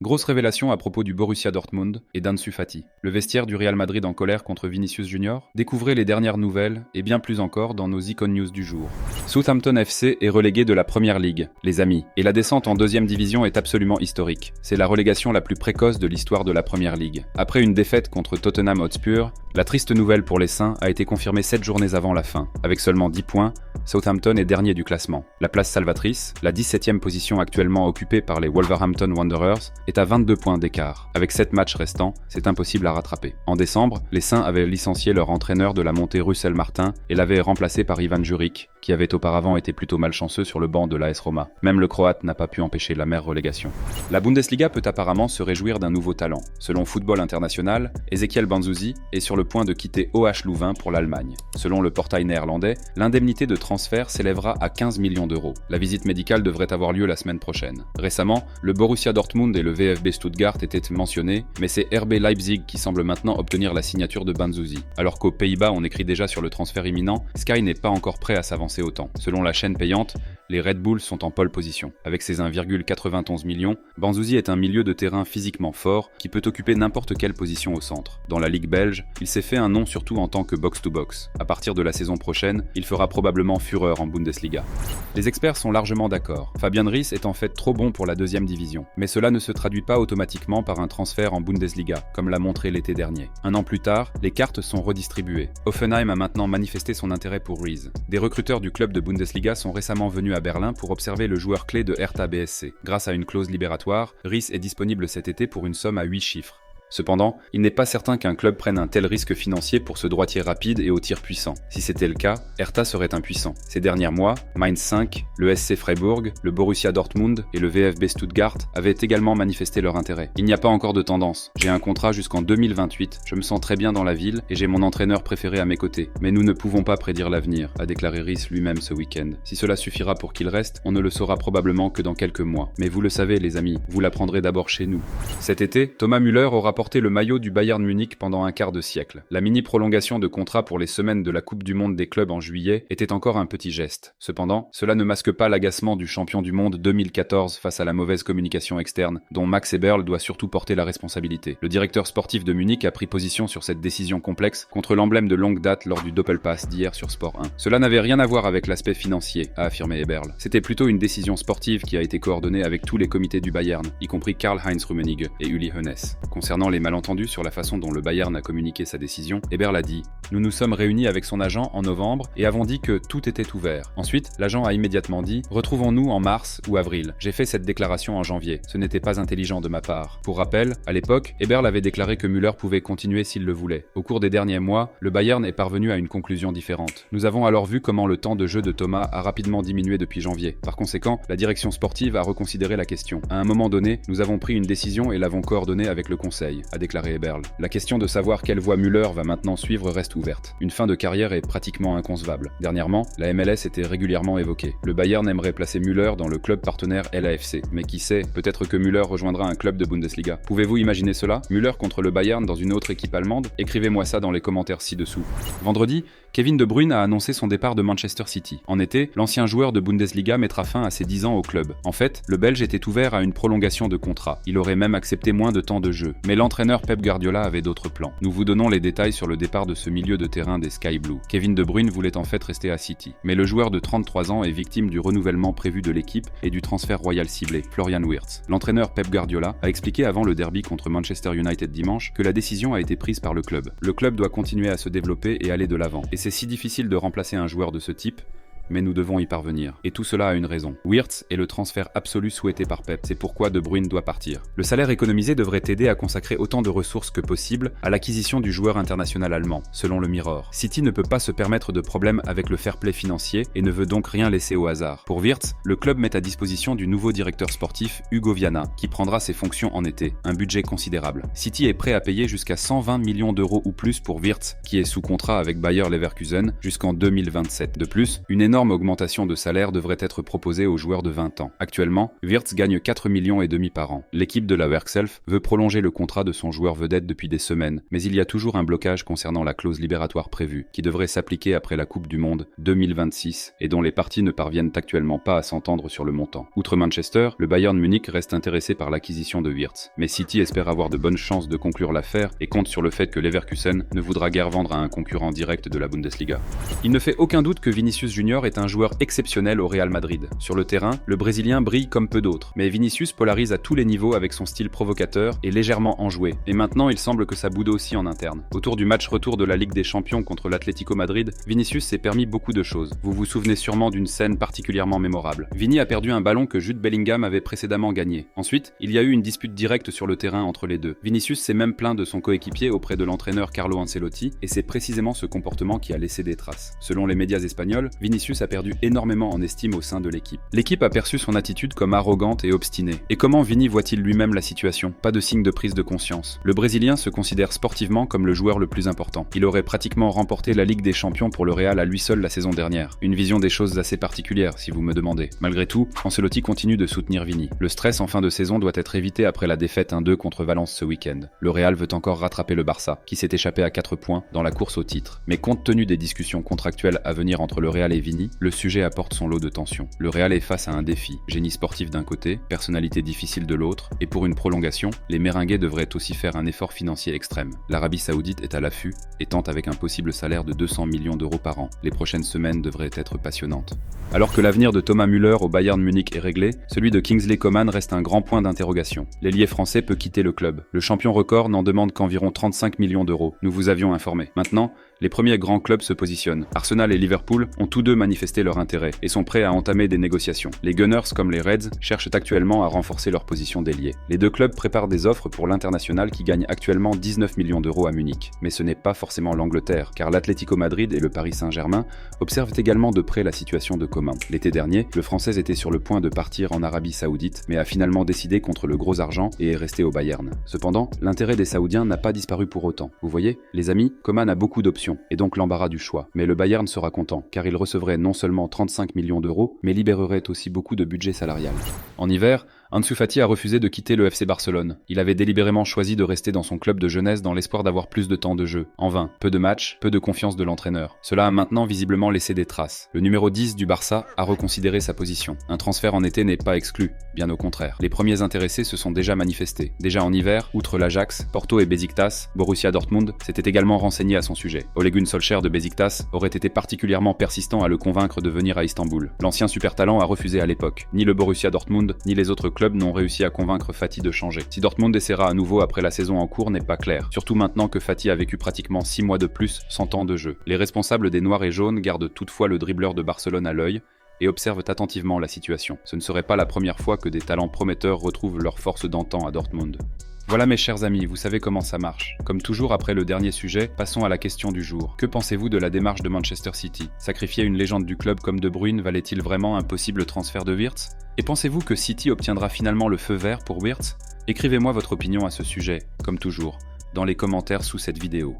Grosse révélation à propos du Borussia Dortmund et d'Ansu Fati. Le vestiaire du Real Madrid en colère contre Vinicius Junior. Découvrez les dernières nouvelles et bien plus encore dans nos Icon News du jour. Southampton FC est relégué de la Première Ligue, les amis. Et la descente en deuxième division est absolument historique. C'est la relégation la plus précoce de l'histoire de la Première Ligue. Après une défaite contre Tottenham Hotspur, la triste nouvelle pour les Saints a été confirmée 7 journées avant la fin. Avec seulement 10 points, Southampton est dernier du classement. La place salvatrice, la 17e position actuellement occupée par les Wolverhampton Wanderers, est à 22 points d'écart. Avec 7 matchs restants, c'est impossible à rattraper. En décembre, les Saints avaient licencié leur entraîneur de la montée Russell Martin et l'avaient remplacé par Ivan Juric, qui avait auparavant été plutôt malchanceux sur le banc de l'AS Roma. Même le Croate n'a pas pu empêcher l'amère relégation. La Bundesliga peut apparemment se réjouir d'un nouveau talent. Selon Football International, Ezequiel Banzuzi est sur le point de quitter OH Louvain pour l'Allemagne. Selon le portail néerlandais, l'indemnité de transfert s'élèvera à 15 millions d'euros. La visite médicale devrait avoir lieu la semaine prochaine. Récemment, le Borussia Dortmund et le VfB Stuttgart étaient mentionnés, mais c'est RB Leipzig qui semble maintenant obtenir la signature de Banzuzi. Alors qu'aux Pays-Bas on écrit déjà sur le transfert imminent, Sky n'est pas encore prêt à s'avancer autant. Selon la chaîne payante, les Red Bulls sont en pole position. Avec ses 1,91 millions, Banzuzi est un milieu de terrain physiquement fort qui peut occuper n'importe quelle position au centre. Dans la Ligue belge, il s'est fait un nom surtout en tant que box-to-box. À partir de la saison prochaine, il fera probablement fureur en Bundesliga. Les experts sont largement d'accord. Fabian Riess est en fait trop bon pour la deuxième division. Mais cela ne se traduit pas automatiquement par un transfert en Bundesliga, comme l'a montré l'été dernier. Un an plus tard, les cartes sont redistribuées. Hoffenheim a maintenant manifesté son intérêt pour Riess. Des recruteurs du club de Bundesliga sont récemment venus à Berlin pour observer le joueur clé de Hertha BSC. Grâce à une clause libératoire, Riess est disponible cet été pour une somme à 8 chiffres. Cependant, il n'est pas certain qu'un club prenne un tel risque financier pour ce droitier rapide et au tir puissant. Si c'était le cas, Hertha serait impuissant. Ces derniers mois, Mainz 5, le SC Freiburg, le Borussia Dortmund et le VfB Stuttgart avaient également manifesté leur intérêt. Il n'y a pas encore de tendance. J'ai un contrat jusqu'en 2028, je me sens très bien dans la ville et j'ai mon entraîneur préféré à mes côtés. Mais nous ne pouvons pas prédire l'avenir, a déclaré Riess lui-même ce week-end. Si cela suffira pour qu'il reste, on ne le saura probablement que dans quelques mois. Mais vous le savez les amis, vous l'apprendrez d'abord chez nous. Cet été, Thomas Müller aura porté le maillot du Bayern Munich pendant un quart de siècle. La mini-prolongation de contrat pour les semaines de la Coupe du Monde des clubs en juillet était encore un petit geste. Cependant, cela ne masque pas l'agacement du champion du monde 2014 face à la mauvaise communication externe, dont Max Eberl doit surtout porter la responsabilité. Le directeur sportif de Munich a pris position sur cette décision complexe contre l'emblème de longue date lors du Doppelpass d'hier sur Sport 1. Cela n'avait rien à voir avec l'aspect financier, a affirmé Eberl. C'était plutôt une décision sportive qui a été coordonnée avec tous les comités du Bayern, y compris Karl-Heinz Rummenigge et Uli Hoeneß. Concernant les malentendus sur la façon dont le Bayern a communiqué sa décision, Eberl a dit « Nous nous sommes réunis avec son agent en novembre et avons dit que tout était ouvert. Ensuite, l'agent a immédiatement dit « Retrouvons-nous en mars ou avril. J'ai fait cette déclaration en janvier. Ce n'était pas intelligent de ma part. » Pour rappel, à l'époque, Eberl avait déclaré que Müller pouvait continuer s'il le voulait. Au cours des derniers mois, le Bayern est parvenu à une conclusion différente. Nous avons alors vu comment le temps de jeu de Thomas a rapidement diminué depuis janvier. Par conséquent, la direction sportive a reconsidéré la question. À un moment donné, nous avons pris une décision et l'avons coordonnée avec le conseil, a déclaré Eberl. La question de savoir quelle voie Müller va maintenant suivre reste ouverte. Une fin de carrière est pratiquement inconcevable. Dernièrement, la MLS était régulièrement évoquée. Le Bayern aimerait placer Müller dans le club partenaire LAFC. Mais qui sait, peut-être que Müller rejoindra un club de Bundesliga. Pouvez-vous imaginer cela? Müller contre le Bayern dans une autre équipe allemande? Écrivez-moi ça dans les commentaires ci-dessous. Vendredi, Kevin De Bruyne a annoncé son départ de Manchester City. En été, l'ancien joueur de Bundesliga mettra fin à ses 10 ans au club. En fait, le Belge était ouvert à une prolongation de contrat. Il aurait même accepté moins de temps de jeu. Mais l'entraîneur Pep Guardiola avait d'autres plans. Nous vous donnons les détails sur le départ de ce milieu de terrain des Sky Blues. Kevin De Bruyne voulait en fait rester à City. Mais le joueur de 33 ans est victime du renouvellement prévu de l'équipe et du transfert royal ciblé, Florian Wirtz. L'entraîneur Pep Guardiola a expliqué avant le derby contre Manchester United dimanche que la décision a été prise par le club. Le club doit continuer à se développer et aller de l'avant. Et c'est si difficile de remplacer un joueur de ce type, mais nous devons y parvenir. Et tout cela a une raison. Wirtz est le transfert absolu souhaité par Pep, c'est pourquoi De Bruyne doit partir. Le salaire économisé devrait aider à consacrer autant de ressources que possible à l'acquisition du joueur international allemand, selon le Mirror. City ne peut pas se permettre de problèmes avec le fair play financier et ne veut donc rien laisser au hasard. Pour Wirtz, le club met à disposition du nouveau directeur sportif Hugo Viana, qui prendra ses fonctions en été, un budget considérable. City est prêt à payer jusqu'à 120 millions d'euros ou plus pour Wirtz, qui est sous contrat avec Bayer Leverkusen jusqu'en 2027. De plus, une énorme énorme augmentation de salaire devrait être proposée aux joueurs de 20 ans. Actuellement, Wirtz gagne 4,5 millions par an. L'équipe de la Werkself veut prolonger le contrat de son joueur vedette depuis des semaines, mais il y a toujours un blocage concernant la clause libératoire prévue, qui devrait s'appliquer après la Coupe du Monde 2026 et dont les parties ne parviennent actuellement pas à s'entendre sur le montant. Outre Manchester, le Bayern Munich reste intéressé par l'acquisition de Wirtz, mais City espère avoir de bonnes chances de conclure l'affaire et compte sur le fait que Leverkusen ne voudra guère vendre à un concurrent direct de la Bundesliga. Il ne fait aucun doute que Vinicius Junior est un joueur exceptionnel au Real Madrid. Sur le terrain, le Brésilien brille comme peu d'autres, mais Vinicius polarise à tous les niveaux avec son style provocateur et légèrement enjoué. Et maintenant, il semble que ça boude aussi en interne. Autour du match retour de la Ligue des Champions contre l'Atlético Madrid, Vinicius s'est permis beaucoup de choses. Vous vous souvenez sûrement d'une scène particulièrement mémorable. Vini a perdu un ballon que Jude Bellingham avait précédemment gagné. Ensuite, il y a eu une dispute directe sur le terrain entre les deux. Vinicius s'est même plaint de son coéquipier auprès de l'entraîneur Carlo Ancelotti, et c'est précisément ce comportement qui a laissé des traces. Selon les médias espagnols, Vinicius a perdu énormément en estime au sein de l'équipe. L'équipe a perçu son attitude comme arrogante et obstinée. Et comment Vini voit-il lui-même la situation? Pas de signe de prise de conscience. Le Brésilien se considère sportivement comme le joueur le plus important. Il aurait pratiquement remporté la Ligue des Champions pour le Real à lui seul la saison dernière. Une vision des choses assez particulière, si vous me demandez. Malgré tout, Ancelotti continue de soutenir Vini. Le stress en fin de saison doit être évité après la défaite 1-2 contre Valence ce week-end. Le Real veut encore rattraper le Barça, qui s'est échappé à 4 points dans la course au titre. Mais compte tenu des discussions contractuelles à venir entre le Real et Vini, le sujet apporte son lot de tensions. Le Real est face à un défi. Génie sportif d'un côté, personnalité difficile de l'autre, et pour une prolongation, les Méringués devraient aussi faire un effort financier extrême. L'Arabie Saoudite est à l'affût et tente avec un possible salaire de 200 millions d'euros par an. Les prochaines semaines devraient être passionnantes. Alors que l'avenir de Thomas Müller au Bayern Munich est réglé, celui de Kingsley Coman reste un grand point d'interrogation. L'ailier français peut quitter le club. Le champion record n'en demande qu'environ 35 millions d'euros. Nous vous avions informé. Maintenant, les premiers grands clubs se positionnent. Arsenal et Liverpool ont tous deux manifesté leur intérêt et sont prêts à entamer des négociations. Les Gunners comme les Reds cherchent actuellement à renforcer leur position d'ailier. Les deux clubs préparent des offres pour l'international qui gagne actuellement 19 millions d'euros à Munich. Mais ce n'est pas forcément l'Angleterre, car l'Atlético Madrid et le Paris Saint-Germain observent également de près la situation de Coman. L'été dernier, le Français était sur le point de partir en Arabie Saoudite, mais a finalement décidé contre le gros argent et est resté au Bayern. Cependant, l'intérêt des Saoudiens n'a pas disparu pour autant. Vous voyez, les amis, Coman a beaucoup d'options, et donc l'embarras du choix. Mais le Bayern sera content, car il recevrait non seulement 35 millions d'euros, mais libérerait aussi beaucoup de budget salarial. En hiver, Ansu Fati a refusé de quitter le FC Barcelone. Il avait délibérément choisi de rester dans son club de jeunesse dans l'espoir d'avoir plus de temps de jeu. En vain, peu de matchs, peu de confiance de l'entraîneur. Cela a maintenant visiblement laissé des traces. Le numéro 10 du Barça a reconsidéré sa position. Un transfert en été n'est pas exclu, bien au contraire. Les premiers intéressés se sont déjà manifestés. Déjà en hiver, outre l'Ajax, Porto et Besiktas, Borussia Dortmund s'étaient également renseignés à son sujet. Ole Gunnar Solskjaer de Besiktas aurait été particulièrement persistant à le convaincre de venir à Istanbul. L'ancien super talent a refusé à l'époque. Ni le Borussia Dortmund, ni les autres clubs n'ont réussi à convaincre Fati de changer. Si Dortmund essaiera à nouveau après la saison en cours n'est pas clair, surtout maintenant que Fati a vécu pratiquement 6 mois de plus sans temps de jeu. Les responsables des Noirs et Jaunes gardent toutefois le dribbleur de Barcelone à l'œil et observent attentivement la situation. Ce ne serait pas la première fois que des talents prometteurs retrouvent leur force d'antan à Dortmund. Voilà mes chers amis, vous savez comment ça marche. Comme toujours après le dernier sujet, passons à la question du jour. Que pensez-vous de la démarche de Manchester City? Sacrifier une légende du club comme De Bruyne valait-il vraiment un possible transfert de Wirtz? Et pensez-vous que City obtiendra finalement le feu vert pour Wirtz? Écrivez-moi votre opinion à ce sujet, comme toujours, dans les commentaires sous cette vidéo.